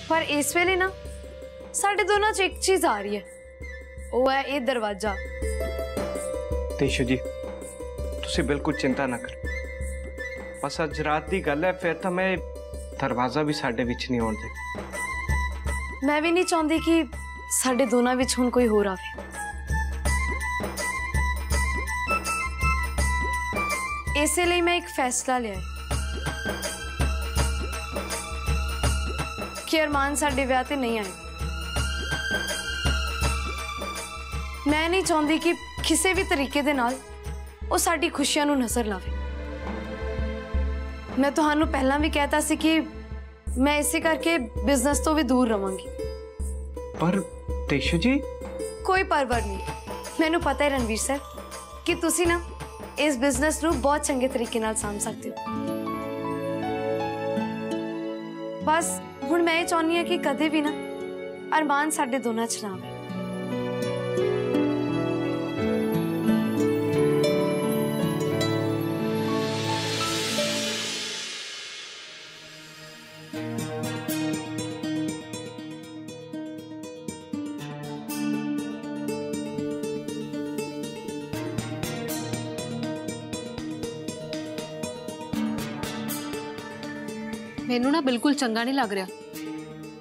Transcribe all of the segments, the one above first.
पर इस वेले ना साडे दोनों च एक चीज आ रही है, वो है ये दरवाजा। तेशु जी तुसी बिल्कुल चिंता ना करो, बस अज रात की गल है, फिर तो मैं दरवाजा भी साडे विच नहीं आउण दे। मैं भी नहीं चाहती कि साडे दोनों विच हुण कोई होर आवे। इसलिए मैं एक फैसला लिया कि अरमान साडे विआह ते नहीं आए। मैं नहीं चाहती कि किसी भी तरीके दे नाल वो साडी खुशियां नूं नजर लावे। मैं तुहानू पहला भी कहता सी कि मैं इसे करके बिजनेस तो भी दूर रवांगी। पर तेशु जी कोई परवर नहीं, मैनू पता है रणवीर सर कि तुसी ना इस बिजनेस नूं बहुत चंगे तरीके नाल साम सकते हो। बस हुण मैं चाहनी हां कि कदे भी ना अरमान साडे दोनां च ना आवे। मैनू ना बिल्कुल चंगा नहीं लग रहा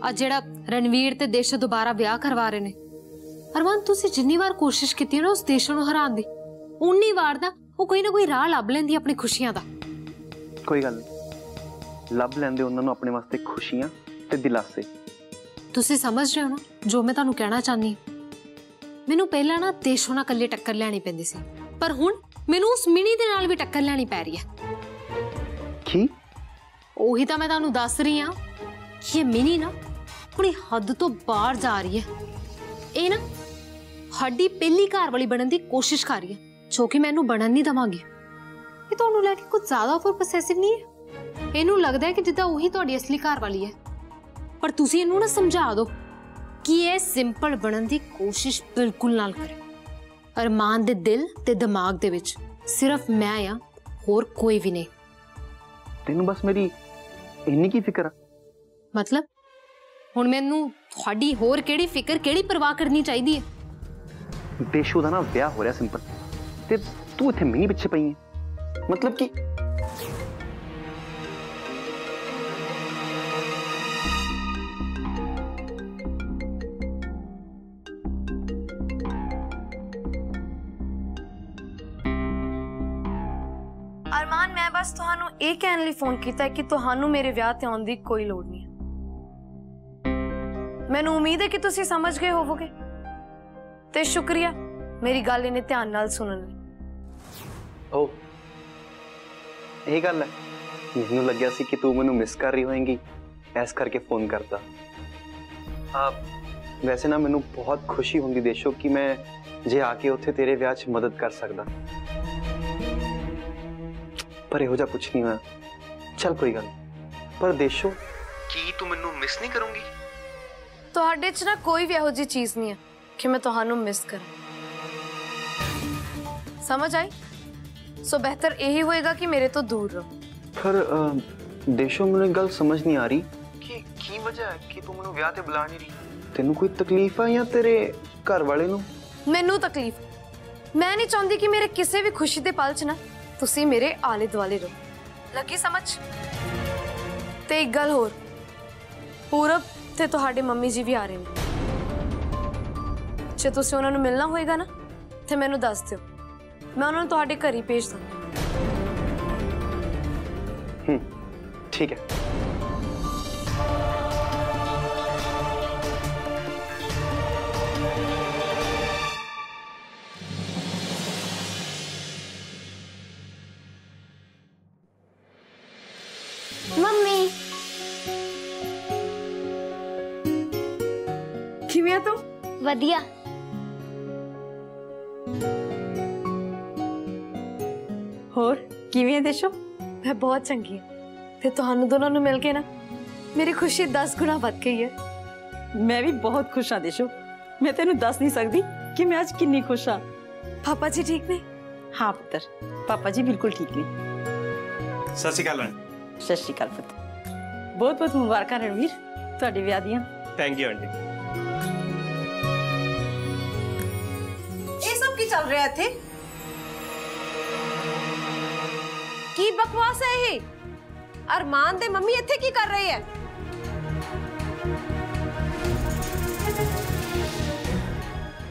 अज जेड़ा रणवीर ते देशो दोबारा ब्याह करवा रहे ने। अरमान तुसी जिन्नी बार कोशिश की ना उस देशो नूं हराण दी, उन्नी बार दा वो कोई ना कोई राह लभ लैंदी अपनी खुशियां दा। कोई गल नहीं, लभ लैंदे उन्हां नूं अपने वास्ते खुशियां ते दिलासे। तुसी समझ रहे हो ना जो मैं तुहानूं कहना चाहनी। मैनू पहला ना देशो नाल कल्ले टक्कर लैनी पैंदी सी, पर हुण मैनू उस मिनी दे नाल भी टक्कर लैनी पै रही है। की ओही तो मैं तुहानूं दस रही हाँ कि ये मिनी ना अपनी हद तो बाहर जा रही है। ये ना साडी पहली घर वाली बनने की कोशिश कर रही है, जो कि मैं इहनूं बनन नहीं दवांगी। ये तुहानूं लैके कुछ ज्यादा ओवर पोसैसिव नहीं है। इहनूं लगदा है कि जिद्दां ओही तुहाडी असली घर वाली है, पर तुसीं इहनूं ना समझा दो कि ये सिंपल बनने की कोशिश बिल्कुल ना करे। अरमान दे दिल ते दिमाग दे विच सिर्फ मैं आ, होर कोई भी नहीं। तेनू बस मेरी इन्नी की फिक्र? मतलब हुण मैनू तुहाडी होर केड़ी फिक्र केड़ी परवाह करनी चाहिदी है? देशू दा ना ब्याह हो रहा सिंपल, ते तू इत्थे मिनी पिछे पई है। मतलब कि अरमान मैं बस तुहानू ये कहने लिए फोन किया है कि तुहानू मेरे ब्याह ते आउण दी कोई लोड़ नहीं है। मैनू उम्मीद है कि तुसी समझ गए होवोगे, ते शुक्रिया मेरी गल इन्हें ध्यान नाल सुनन लई। ओ यही गल है, मैनू लग्या सी कि तू मैनू मिस कर रही होएगी, ऐस करके फोन करता। वैसे ना मैनू बहुत खुशी होंगी देशो कि मैं जे आके उत्थे तेरे ब्याह च मदद कर सकदा, पर इहो जा कुछ नहीं हुआ। चल कोई गल, पर देशो की तू मैनू मिस नहीं करूंगी? तुहाडे च ना कोई भी इहो जी चीज नहीं है कि मैं तुहानू मिस करा। समझ आई? सो बेहतर यही होएगा कि मेरे तो दूर रहो। पर देशो मैनू गल समझ नहीं आ रही कि की वजह है कि तू मैनू ब्याह ते बुला नहीं रही। तेनू कोई तकलीफ है या तेरे घर वाले नू? मैनू तकलीफ, मैं नहीं चाहती कि मेरे किसी भी खुशी दे पल च ना तुसी मेरे आले दुआले रहो। लगी समझ? ते एक गल होर, पूरब ते तुहाडे मम्मी जी भी आ रहे हैं। जे तुसी उन्हां नूं मिलना होएगा ना ते मैनू दस दिओ, मैं उन्हां नूं तुहाडे घर ही भेज दूँ। ठीक है। मम्मी किवें तू? वधिया। होर किवें देशो? मैं बहुत चंगी हाँ, ते तुहानू दोनों नूं मिल के ना मेरी खुशी 10 गुना बढ़ गई है। मैं भी बहुत खुश हाँ देशो, मैं तेनू दस नहीं सकती कि मैं आज कितनी खुश हाँ। पापा जी ठीक ने? हाँ पुत्र, पापा जी बिल्कुल ठीक ने। सत श्री अकाल। सत श्री अकाल पुत्र, बहुत बहुत मुबारक रणवीर। ਤੁਹਾਡੀ ਵਿਆਹ ਦੀਆਂ। Thank you aunty. ਇਹ ਸਭ ਕੀ ਚੱਲ ਰਿਹਾ ਇੱਥੇ? ਕੀ ਬਕਵਾਸ ਹੈ ਇਹ? ਅਰਮਾਨ ਦੇ ਮੰਮੀ ਇੱਥੇ ਕੀ ਕਰ ਰਹੇ ਹੈ?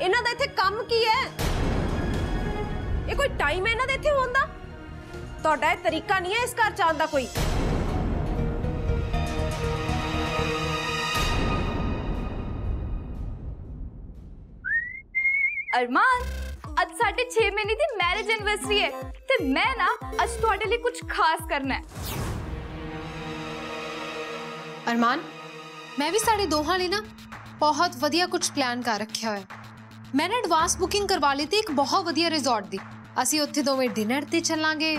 ਇਹਨਾਂ ਦਾ ਇੱਥੇ ਕੰਮ ਕੀ ਹੈ? ਇਹ ਕੋਈ ਟਾਈਮ ਹੈ ਇਹਨਾਂ ਦੇ ਇੱਥੇ ਹੋਣ ਦਾ? ਤੁਹਾਡਾ ਇਹ ਤਰੀਕਾ ਨਹੀਂ ਹੈ ਇਸ ਘਰ ਚ ਆਉਣ ਦਾ ਕੋਈ। अरमान आज साढ़े 6 महीने की मैरिज एनिवर्सरी है ते मैं ना आज ਤੁਹਾਡੇ ਲਈ ਕੁਝ ਖਾਸ ਕਰਨਾ ਹੈ। ਅਰਮਾਨ ਮੈਂ ਵੀ ਸਾਡੇ ਦੋਹਾਂ ਲਈ ਨਾ ਬਹੁਤ ਵਧੀਆ ਕੁਝ ਪਲਾਨ ਕਰ ਰੱਖਿਆ ਹੋਇਆ। ਮੈਂ ਨਾ ਐਡਵਾਂਸ ਬੁਕਿੰਗ ਕਰਵਾ ਲਈ ਤੇ ਇੱਕ ਬਹੁਤ ਵਧੀਆ ਰਿਜ਼ੋਰਟ ਦੀ। ਅਸੀਂ ਉੱਥੇ ਦੋਵੇਂ ਡਿਨਰ ਤੇ ਚੱਲਾਂਗੇ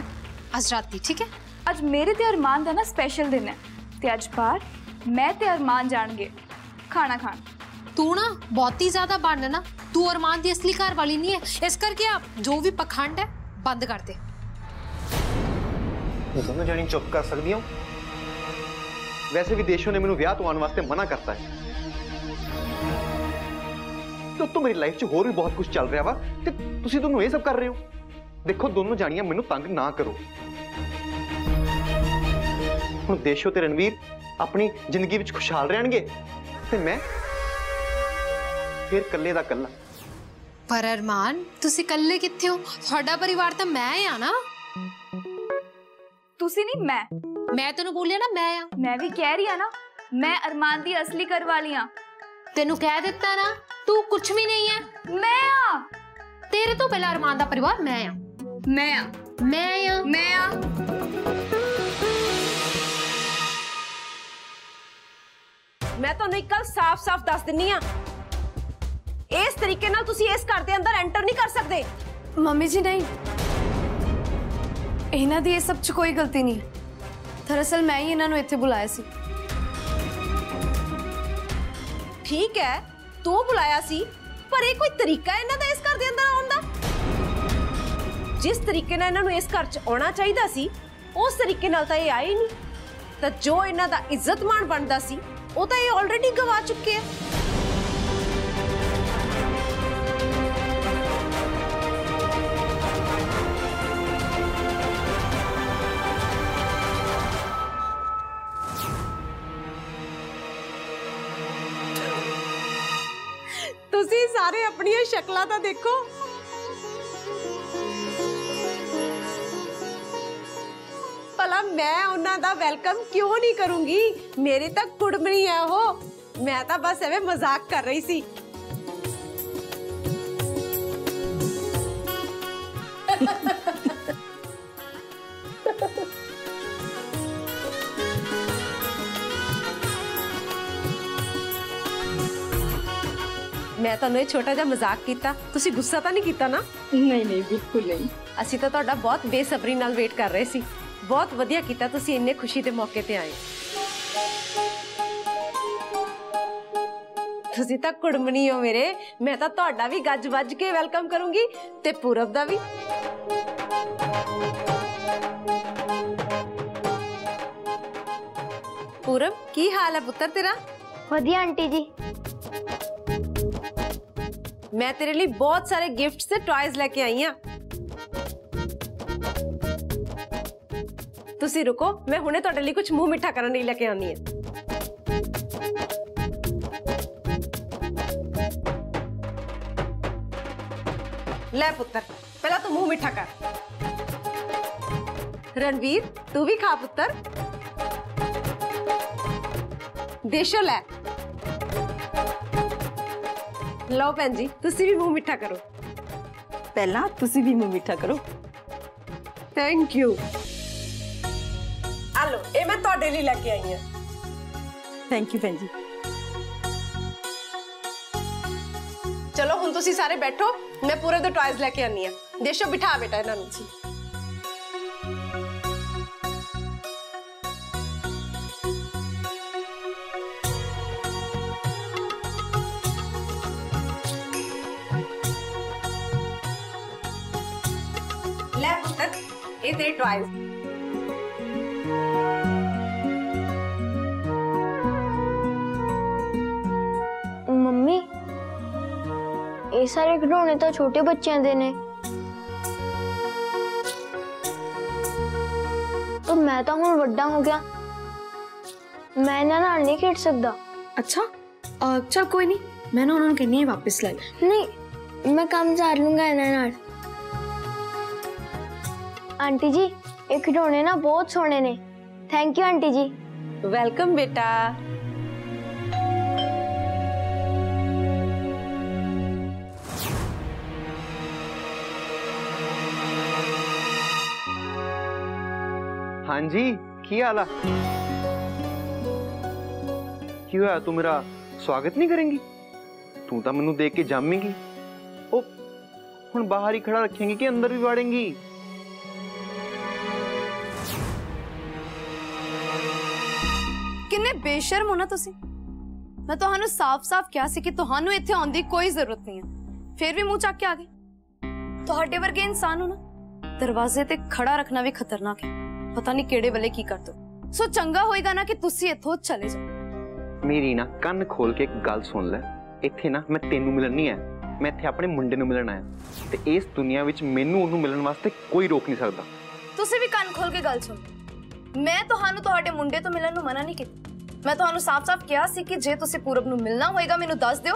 ਅੱਜ ਰਾਤੀ, ਠੀਕ ਹੈ? ਅੱਜ ਮੇਰੇ ਤੇ ਅਰਮਾਨ ਦਾ ਨਾ ਸਪੈਸ਼ਲ ਦਿਨ ਹੈ ਤੇ ਅੱਜ ਬਾਹਰ ਮੈਂ ਤੇ ਅਰਮਾਨ ਜਾਣਗੇ ਖਾਣਾ ਖਾਣ। ਤੂੰ ਨਾ ਬਹੁਤੀ ਜ਼ਿਆਦਾ ਬਣ ਨਾ, ਤੂੰ ਅਰਮਾਨ ਦੀ ਅਸਲੀ ਘਰ ਵਾਲੀ ਨਹੀਂ ਹੈ। ਇਸ ਕਰਕੇ ਆਪ ਜੋ ਵੀ ਪਖੰਡ ਹੈ ਬੰਦ ਕਰ ਦੇ। दोनों जानी चुप कर सकती हो? वैसे भी देशों ने मैंने विआह तो आने वास्ते मना करता है। तो मेरी लाइफ च होर भी बहुत कुछ चल रहा वा ते तुसी दोनों ये सब कर रहे हो। देखो दोनों जानियां मैनू तंग ना करो। हुण देशों ते रणवीर अपनी जिंदगी विच खुशहाल रहणगे ते मैं फिर कल्ले दा कल्ला। पर अरमान तुसी कल्ले कित्थे हो? तुहाडा परिवार तां मैं आ ना। ਤੁਸੀਂ ਨਹੀਂ मैं तेनू बोलिया ना मैं आ। मैं भी कह रही हूं ना मैं अरमान दी असली घर वाली हां। तेनू कह दिता ना तू कुछ भी नहीं है। मैं आ तेरे तो पहला अरमान दा परिवार मैं आ। मैं आ मैं आ मैं आ मैं ਤੁਹਾਨੂੰ ਇੱਕ ਗੱਲ ਸਾਫ਼-ਸਾਫ਼ ਦੱਸ ਦਿੰਨੀ ਆ, ਇਸ ਤਰੀਕੇ ਨਾਲ ਤੁਸੀਂ ਇਸ ਘਰ ਦੇ ਅੰਦਰ ਐਂਟਰ ਨਹੀਂ ਕਰ ਸਕਦੇ। मम्मी जी नहीं, इन्हां दी ये सब च कोई गलती नहीं है। दरअसल मैं ही इन्हां नूं इत्थे बुलाया सी। ठीक है तू बुलाया सी, पर ਇਹ ਕੋਈ ਤਰੀਕਾ ਹੈ ਇਹਨਾਂ ਦਾ ਇਸ ਘਰ ਦੇ ਅੰਦਰ ਆਉਣ ਦਾ? ਜਿਸ ਤਰੀਕੇ ਨਾਲ ਇਹਨਾਂ ਨੂੰ ਇਸ ਘਰ 'ਚ ਆਉਣਾ ਚਾਹੀਦਾ ਸੀ ਉਸ ਤਰੀਕੇ ਨਾਲ ਤਾਂ ਇਹ ਆਏ ਨਹੀਂ। ਤਾਂ ਜੋ ਇਹਨਾਂ ਦਾ ਇੱਜ਼ਤ ਮਾਣ ਬਣਦਾ ਸੀ ਉਹ ਤਾਂ ਇਹ ਆਲਰੇਡੀ ਗਵਾ ਚੁੱਕੇ ਆ। ਤੁਸੀਂ ਸਾਰੇ ਆਪਣੀਆਂ ਸ਼ਕਲਾਂ ਤਾਂ ਦੇਖੋ। ਭਲਾ ਮੈਂ ਉਹਨਾਂ ਦਾ ਵੈਲਕਮ ਕਿਉਂ ਨਹੀਂ ਕਰੂੰਗੀ? ਮੇਰੀ ਤਾਂ ਕੁੜਮਣੀ ਹੈ ਉਹ। ਮੈਂ ਤਾਂ ਬਸ ਐਵੇਂ ਮਜ਼ਾਕ ਕਰ ਰਹੀ ਸੀ। मैं ਤੁਹਾਨੂੰ ਇਹ ਛੋਟਾ ਜਿਹਾ ਮਜ਼ਾਕ ਕੀਤਾ, ਤੁਸੀਂ ਗੁੱਸਾ ਤਾਂ ਨਹੀਂ ਕੀਤਾ ਨਾ? ਨਹੀਂ ਨਹੀਂ ਬਿਲਕੁਲ ਨਹੀਂ। ਅਸੀਂ ਤਾਂ ਤੁਹਾਡਾ ਬਹੁਤ ਬੇਸਬਰੀ ਨਾਲ ਵੇਟ ਕਰ ਰਹੇ ਸੀ। ਬਹੁਤ ਵਧੀਆ ਕੀਤਾ ਤੁਸੀਂ ਇੰਨੇ ਖੁਸ਼ੀ ਦੇ ਮੌਕੇ ਤੇ ਆਏ। ਤੁਸੀਂ ਤਾਂ ਕੁੜਮਣੀ ਹੋ ਮੇਰੇ। ਮੈਂ ਤਾਂ ਤੁਹਾਡਾ ਵੀ ਗੱਜ ਵੱਜ ਕੇ ਵੈਲਕਮ ਕਰੂੰਗੀ ਤੇ ਪੂਰਬ ਦਾ ਵੀ। ਪੂਰਬ ਕੀ ਹਾਲ ਹੈ ਪੁੱਤਰ ਤੇਰਾ? ਵਧੀਆ ਆਂਟੀ ਜੀ। मैं तेरे लिए बहुत सारे गिफ्ट्स से टॉयज लेके आई हाँ। तुसी रुको, मैं हुणे तुहाडे लिए कुछ मुंह मिठा करने लेके आनी है। ले पुत्र पहला तू मुंह मिठा कर। रणवीर तू भी खा पुत्र। देशो ले। लो भैन जी तुसी भी मुंह मिठा करो। ਪਹਿਲਾਂ ਤੁਸੀਂ ਵੀ ਮੂੰਹ ਮਿੱਠਾ ਕਰੋ। Thank you. आ लो ये मैं तुहाडे लिए लेके आई हूं। ਥੈਂਕ ਯੂ ਭੈਣ ਜੀ। चलो हुण तुसी सारे बैठो, मैं पूरे दो टॉयज लेके आनी है। देशो बिठा बेटा इन्हां नूं। ले पुत्र ये तेरे टॉयज। ਇਹ ਸਾਰੇ ਖਿਡੌਣੇ ਤਾਂ ਛੋਟੇ ਬੱਚਿਆਂ ਦੇ ਨੇ। तो मैं तो हुण वड्डा हो गया, मैं इन्हां नाल नहीं खेड सकदा। अच्छा चल कोई नहीं, मैं ना उन्होंने कहनी है वापस ला ले। नहीं, मैं काम कर लूंगा इन्हां नाल। आंटी जी, ये खिडौने ना बहुत सोहणे ने। Thank you aunty ji. Welcome बेटा। हाँ जी, की हाल है? क्यों है तू मेरा स्वागत नहीं करेंगी? तू तो मैनू देख के जामेंगी। ओ हुण बाहर ही खड़ा रखेंगी कि अंदर भी वाड़ेंगी? किन्ने बेशर्म हो ना तुसी। मैं तुहानू साफ-साफ कहा सी कि तुहानू इत्थे आउण दी कोई जरूरत नहीं है, फिर भी मुंह चक के आ गए। तुहाडे वर्गे इंसान हो ना, दरवाजे ते खड़ा रखना भी खतरनाक है। पता नहीं केड़े वेले की कर दो। सो चंगा होएगा ना कि तुसी इत्थों चले जाओ। मेरी ना कान खोल के एक गल सुन ले। इत्थे ना मैं तेनू मिलन नहीं आया, मैं इत्थे अपने मुंडे नू मिलन आया। ते इस दुनिया विच मैनू ओनू मिलन वास्ते कोई रोक नहीं सकदा। तुसी भी कान खोल के गल सुन। मैं तुहानू तुहाडे मुंडे तो मिलन नू मना नहीं कीता। मैं तुहानू साफ-साफ कहा सी कि जे तुसी पूरब नू मिलना होएगा मैनू दस दिओ,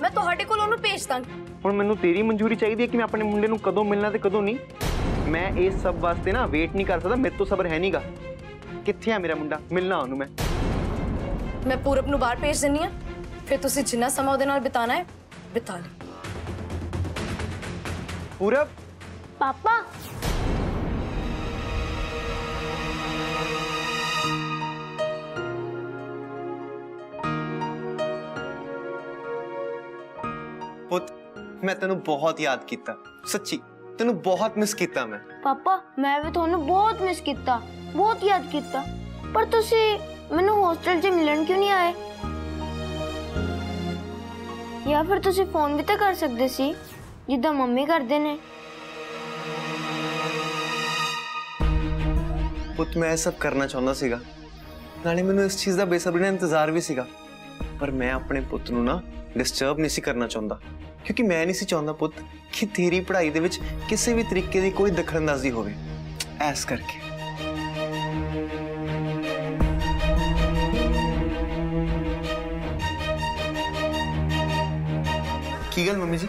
मैं तुहाडे कोल ओनू भेज दांगी। हुण मैनू तेरी मंजूरी चाहिदी है कि मैं अपने मुंडे नू कदों मिलना ते कदों नहीं। मैं इस सब वास्ते ना वेट नहीं कर सकता, मेरे तो सबर है नहीं गा। कित्थे है मेरा मुंडा? मिलना ओनू मैं पूरब नू बाहर भेज दिन्नी आ, फिर तुसी जिन्ना समा ओदे नाल बिताना है बिता ले। पूरब पापा, पुत मैं तेनू बहुत याद कीता, सच्ची तेनू बहुत मिस कीता मैं। पापा मैं भी तुहानू बहुत मिस कीता, बहुत याद कीता। पर तुसी मैनू हॉस्टल 'च मिलन क्यों नहीं आए? या फिर तुसी फोन भी तो कर सकदे सी जिद्दां मम्मी करदे ने। पुत मैं सब करना चाहता सीगा, नाले मैनू इस चीज का बेसब्री नाल इंतजार भी सीगा, पर मैं अपने पुत नू ना डिस्टर्ब नहीं सी करना चाहता, क्योंकि मैं नहीं सी चाहता पुत कि तेरी पढ़ाई दे विच किसी भी तरीके की कोई दखलअंदाजी होवे। ऐस करके की गल मम्मी जी,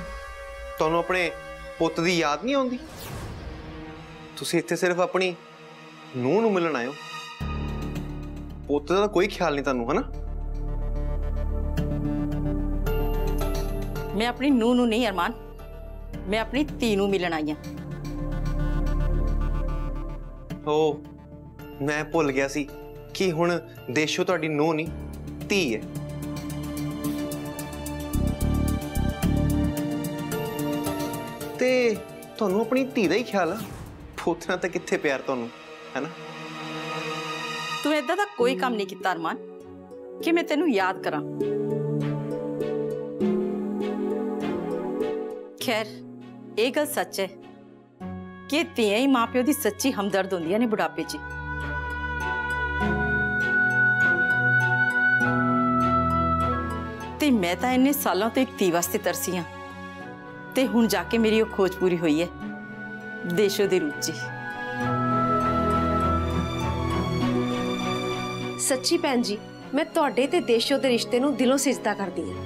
तुहानू अपने पुत दी याद नहीं आउंदी? तुसी इत्थे सिर्फ अपनी नूंह नू मिलन आए हो, पुत दा कोई ख्याल नहीं तुहानू, है ना? मैं अपनी नूह नू नहीं अरमान, मैं अपनी धी नू मिलन आई हां। ओ मैं भुल गया सी कि हुण देशो तुहाडी नूह नहीं धी है। ते तुहानू अपनी धी दा ही ख्याल आ, पुत नाल तां कित्थे प्यार तुहानू, है ना? तू इदां दा कोई काम नहीं कीता अरमान कि मैं तेनू याद करा। खैर ये गल सच है कि धीआं ही मां प्यो दी सच्ची हमदर्द होंदियां ने बुढ़ापे च। ते मैं तां इन्ने सालों तो एक धी वास्ते तरसी हां, ते हुण जाके मेरी वो खोज पूरी हुई है देशो दे रूप च। सच्ची भैन जी, मैं तुहाडे ते देशो दे रिश्ते नू दिलों सिजदा करदी हां।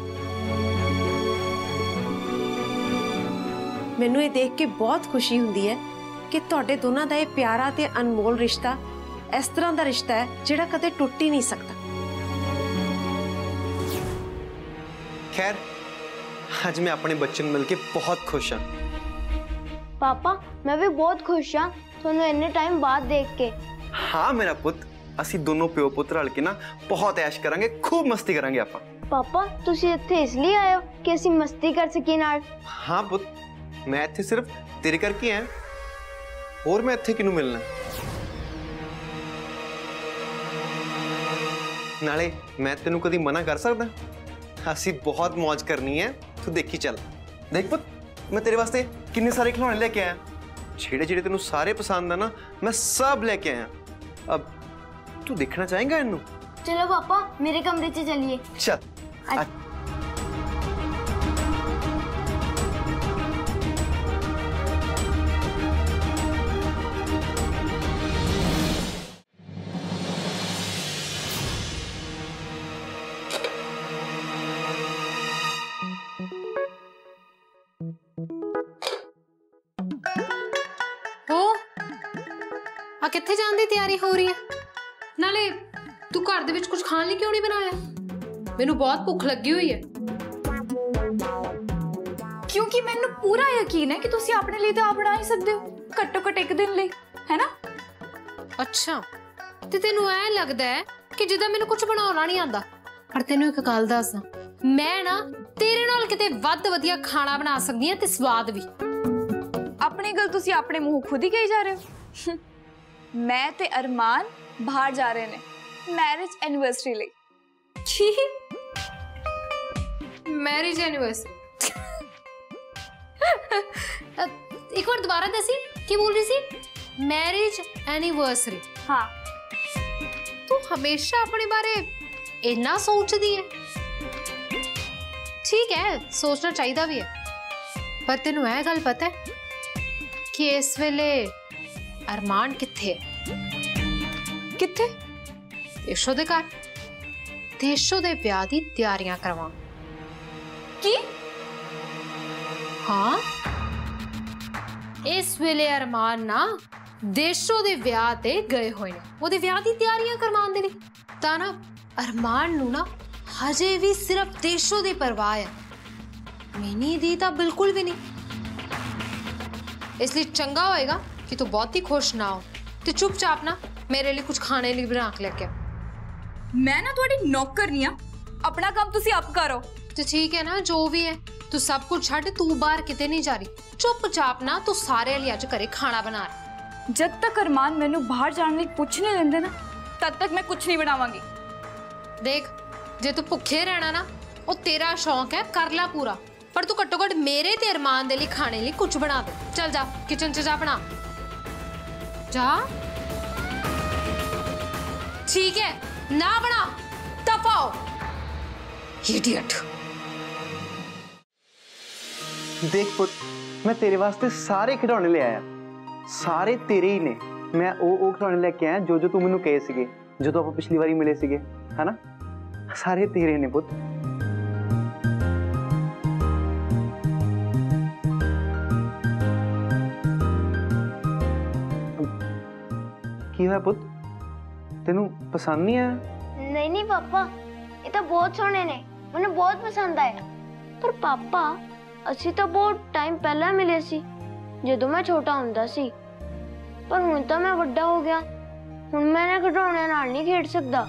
मैनू ये देख के बहुत खुशी हुंदी है कि तुहाडे दोनों दा ये प्यारा ते अनमोल रिश्ता इस तरह दा रिश्ता है जिहड़ा कदे टुट ही नहीं सकता। खैर आज मैं अपने बच्चे नू मिलके बहुत खुश हाँ। पापा मैं भी बहुत खुश हाँ तुहानू इन्ने टाइम बाद देख के। हाँ मेरा पुत, असी दोनों प्यो पुत रल के ना बहुत ऐश करांगे, खूब मस्ती करांगे आपां। पापा तुसी इत्थे इसलिए आए हो कि असी मस्ती कर सकी नाल? हाँ पुत, मैं इत्थे सिर्फ तेरे करके आया, और मैं इत्थे किनू मिलना? नाले मैं तेनू कदी मना कर सकदा? असी बहुत मौज करनी है, तू देखी चल। देख पुत, मैं तेरे वास्ते किन्ने सारे खिलौने लेके आया, जेड़े जेड़े तेनू सारे पसंद है ना मैं सब लेके आया। अब तू देखना चाहेगा इनू? चलो पापा मेरे कमरे से चलिए। चल। ਕਿੱਥੇ ਜਾਣ ਦੀ ਤਿਆਰੀ ਹੋ ਰਹੀ ਹੈ? ਨਾਲੇ ਤੂੰ ਘਰ ਦੇ ਵਿੱਚ ਕੁਝ ਖਾਣ ਲਈ ਕਿਉਂ ਨਹੀਂ ਬਣਾਇਆ? ਮੈਨੂੰ ਬਹੁਤ ਭੁੱਖ ਲੱਗੀ ਹੋਈ ਹੈ। क्योंकि मैंने पूरा यकीन है कि तुसी अपने लिए तो आप बना ही सकते हो, घट्टो घट एक दिन लिए, है ना? अच्छा, ते तेनू ऐ लगदा है कि जिद्दां मैनू कुछ बनाउणा नहीं आंदा। पर तेनू एक गल दस्सां, मैं ना तेरे नाल किते वध वधिया खाना बना सकदी हां ते स्वाद भी। अपनी गल तुसी अपने मुंह खुद ही कही जा रहे हो। मैं ते अरमान बाहर जा रहे ने मैरिज एनिवर्सरी ले। छी, मैरिज एनिवर्सरी? एक बार दोबारा दसी, की बोल रही सी? Marriage anniversary? हाँ। तू हमेशा अपने बारे इतना सोचती है। ठीक है, सोचना चाहिए भी है, पर तेनू यह गल पता है कि इस वेले अरमान किथे है? किथे? देशो दे घर। देशो दे ब्याह दी तैयारियां करवा। की? हाँ, इस वेले अरमान ना देशो दे ब्याह ते गए हुए ने, ओदे ब्याह दी तैयारियां करवाउण दे लई। तां ना अरमान नू ना हजे भी सिर्फ देशो दी परवाह है, मिनी दी तां बिल्कुल भी नहीं। इसलिए चंगा होएगा कि तू बहुत ही खुश ना हो ते चुपचाप ना मेरे लिए कुछ खाने लिए बना के लेके आ। मैं ना थोड़ी नौकर नहीं, अपना काम तुसी आप करो। तो ठीक है ना, जो भी है तू सब कुछ छड़, तू बाहर किते नहीं जा रही। चुपचाप ना तू सारे लिए अज घरे खाना बना रहा। जब तक अरमान मैनू बाहर जाने लिए कुछ नहीं लेंदे ना, तब तक मैं कुछ नहीं बनावांगी। देख, जे तू भुखे रहना ना, वो तेरा शौक है, कर ला पूरा, पर तू घट्टो घट मेरे ते अरमान दे लिए खाने लिए कुछ बना दे। चल जा किचन च जा, बना जा। ठीक है ना, बना तपाओ। इडियट। देख पुत, मैं तेरे वास्ते सारे खिडौने ले आया, सारे तेरे ही ने। मैं ਉਹ खिडौने लेके आया जो जो तू मैनू कहे सीगे ਜਦੋਂ ਆਪਾਂ पिछली बारी मिले सीगे, है ना? सारे तेरे ने पुत। की होया पुत, तेनू पसंद नहीं आया? नहीं नहीं पापा, ये तो बहुत सोहने ने, मैंने बहुत पसंद आया। पर पापा, ਅਸੀਂ ਤਾਂ ਬਹੁਤ ਟਾਈਮ ਪਹਿਲਾਂ ਮਿਲੇ ਸੀ, ਜਦੋਂ ਮੈਂ ਛੋਟਾ ਹੁੰਦਾ ਸੀ। ਪਰ ਹੁਣ ਤਾਂ ਮੈਂ ਵੱਡਾ ਹੋ ਗਿਆ, ਹੁਣ ਮੈਂ ਇਹਨਾਂ ਖਿਡੌਣਿਆਂ ਨਾਲ ਨਹੀਂ ਖੇਡ ਸਕਦਾ।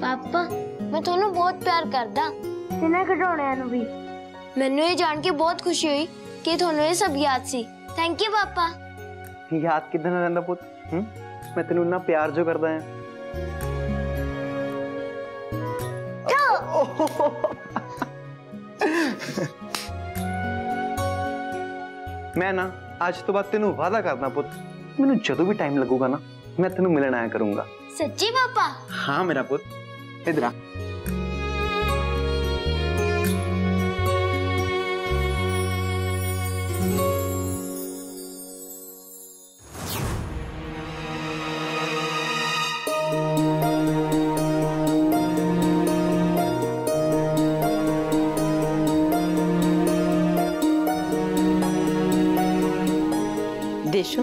ਪਾਪਾ, ਮੈਂ ਤੁਹਾਨੂੰ ਬਹੁਤ ਪਿਆਰ ਕਰਦਾ, ਇਹਨਾਂ ਖਿਡੌਣਿਆਂ ਨੂੰ ਵੀ। ਮੈਨੂੰ ਇਹ ਜਾਣ ਕੇ ਬਹੁਤ ਖੁਸ਼ੀ ਹੋਈ ਕਿ ਤੁਹਾਨੂੰ ਇਹ ਸਭ ਯਾਦ ਸੀ। ਥੈਂਕ ਯੂ ਪਾਪਾ। याद किदां ना रहिंदा पुत? मैं तेनू इन्ना प्यार जो करदा है। मैं ना आज तो बाद तेनू वादा करना पुत, मैनू जदों भी टाइम लगूगा ना, मैं तेनू मिलन आया करूंगा। सच्ची पापा? हाँ मेरा पुत, इधर आ। देशो,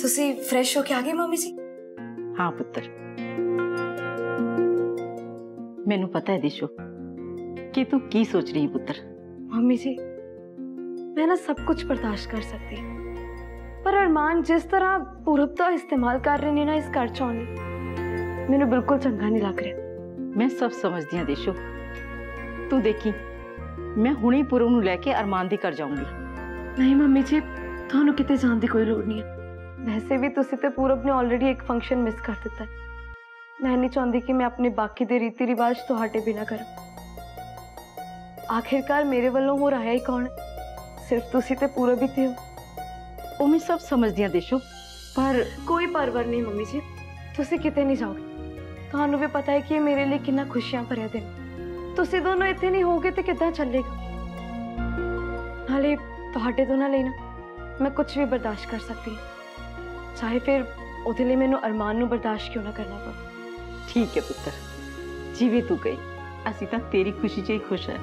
तुसी फ्रेश होके आ गए मम्मी जी? हाँ पुत्र, मैनू पता है देशो कि तू की सोच रही पुत्र। मम्मी जी, मैं ना सब कुछ बर्दाश्त कर सकती, पर अरमान जिस तरह पूरब तो इस्तेमाल कर रहे ने ना इस घर च आने, मैनू बिल्कुल चंगा नहीं लग रहा। मैं सब समझदी हां देशो, तू देखी मैं हुणे ही पूरब नू लैके अरमान दी घर जाऊंगी। नहीं मम्मी जी, थानू किते जाण दी कोई लोड़ नहीं है। वैसे भी तुसी ते पूरब ने ऑलरेडी एक फंक्शन मिस कर दिता है। मैं नहीं चाहती कि मैं अपने बाकी दे रीति रिवाज तुहाडे बिना करा। आखिरकार मेरे वालों हो रहा है ही कौन है? सिर्फ तुसी ते पूरब ही थे हो। ओ मैं सब समझदी हां देशो, पर कोई परवर नहीं मम्मी जी, तुसी किते नहीं जाओगे। ਤੁਹਾਨੂੰ भी पता है कि ये मेरे लिए कितना खुशियां भरे दिन। तुसी दोनों इतने नहीं होगे तो कितना चलेगा? नाले तुहाडे दोनों लिए ना मैं कुछ भी बर्दाश्त कर सकती हूँ, चाहे फिर ਉਹਦੇ ਲਈ ਮੈਨੂੰ ਅਰਮਾਨ ਨੂੰ ਬਰਦਾਸ਼ਤ ਕਿਉਂ ਨਾ ਕਰਨਾ ਪਵੇ। ਠੀਕ ਹੈ ਪੁੱਤਰ, ਜਿਵੇਂ ਤੂੰ ਕਹੀ, ਅਸੀਂ ਤਾਂ ਤੇਰੀ ਖੁਸ਼ੀ 'ਚ ਹੀ ਖੁਸ਼ ਹੈ।